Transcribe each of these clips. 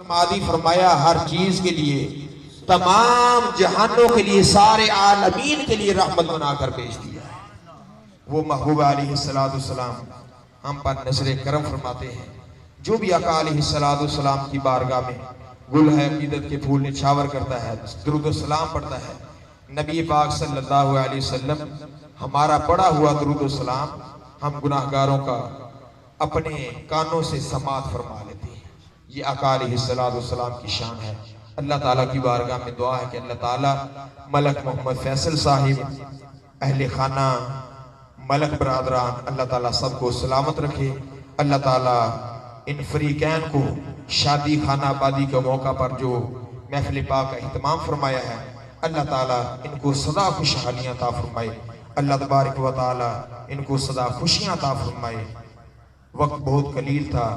मादी फरमाया हर चीज के लिए, तमाम जहानों के लिए, सारे आलमीन के लिए रहमत बनाकर भेज दिया। वो महबूब अलैहिस्सलाम हम पर नजर करम फरमाते हैं। जो भी आका अलैहिस्सलाम की बारगाह में गुल है अकीदत के फूल निछावर करता है, दुरूद सलाम पढ़ता है, नबी पाक सल्लल्लाहु अलैहि वसल्लम हमारा पढ़ा हुआ दुरूद सलाम हम गुनाहगारों का अपने कानों से समात फरमा लेते हैं। ये आका अलैहिस्सलाम की शान है। अल्लाह ताला की बारगाह में दुआ है कि अल्लाह ताला मलक मोहम्मद फैसल साहिब, अहले खाना, मलक बरादरान, अल्लाह ताला सबको सलामत रखे। अल्लाह ताला इन फरीकैन को शादी खाना आबादी के मौका पर जो महफिल पाक का इहतमाम फरमाया है, अल्लाह ताला इनको सदा खुशहालियाँ अता फरमाए। अल्लाह तबारक व तआला इनको सदा खुशियाँ अता फरमाए। वक्त बहुत कलील था,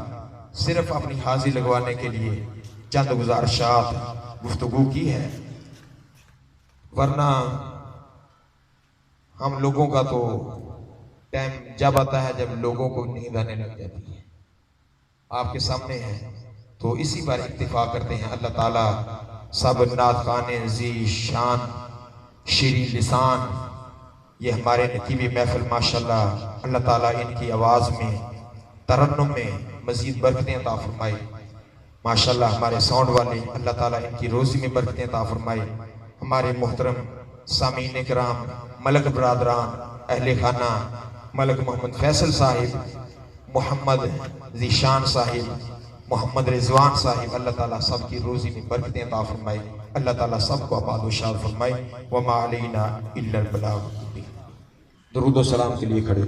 सिर्फ अपनी हाजिर लगवाने के लिए चंद गुजारिशात गुफ्तगू की है, वरना हम लोगों का तो टाइम जब आता है जब लोगों को नींद आने लग जाती है। आपके सामने है तो इसी पर इत्तिफा करते हैं। अल्लाह ताला सब नात खाने जी शान शीरी लिसान, ये हमारे नकीबी महफिल माशाल्लाह, अल्लाह ताला इनकी आवाज़ में तरन्नुम में मज़ीद बरकतें अता फरमाए। माशाल्लाह हमारे साउंड वाले, अल्लाह ताला इनकी रोज़ी में बरकतें अता फरमाए। हमारे मोहतरम सामीन किराम, मलक बरादरान, अहले खाना, मलक मोहम्मद फैसल साहिब, मोहम्मद ज़ीशान साहिब, मोहम्मद रिजवान साहिब, अल्लाह ताला सबकी रोज़ी में बरकतें अता फरमाए। अल्लाह ताला सबको आबाद व शाद फरमाए। व मा अलैना इल्लल बलाग। दुरूद व सलाम के लिए खड़े।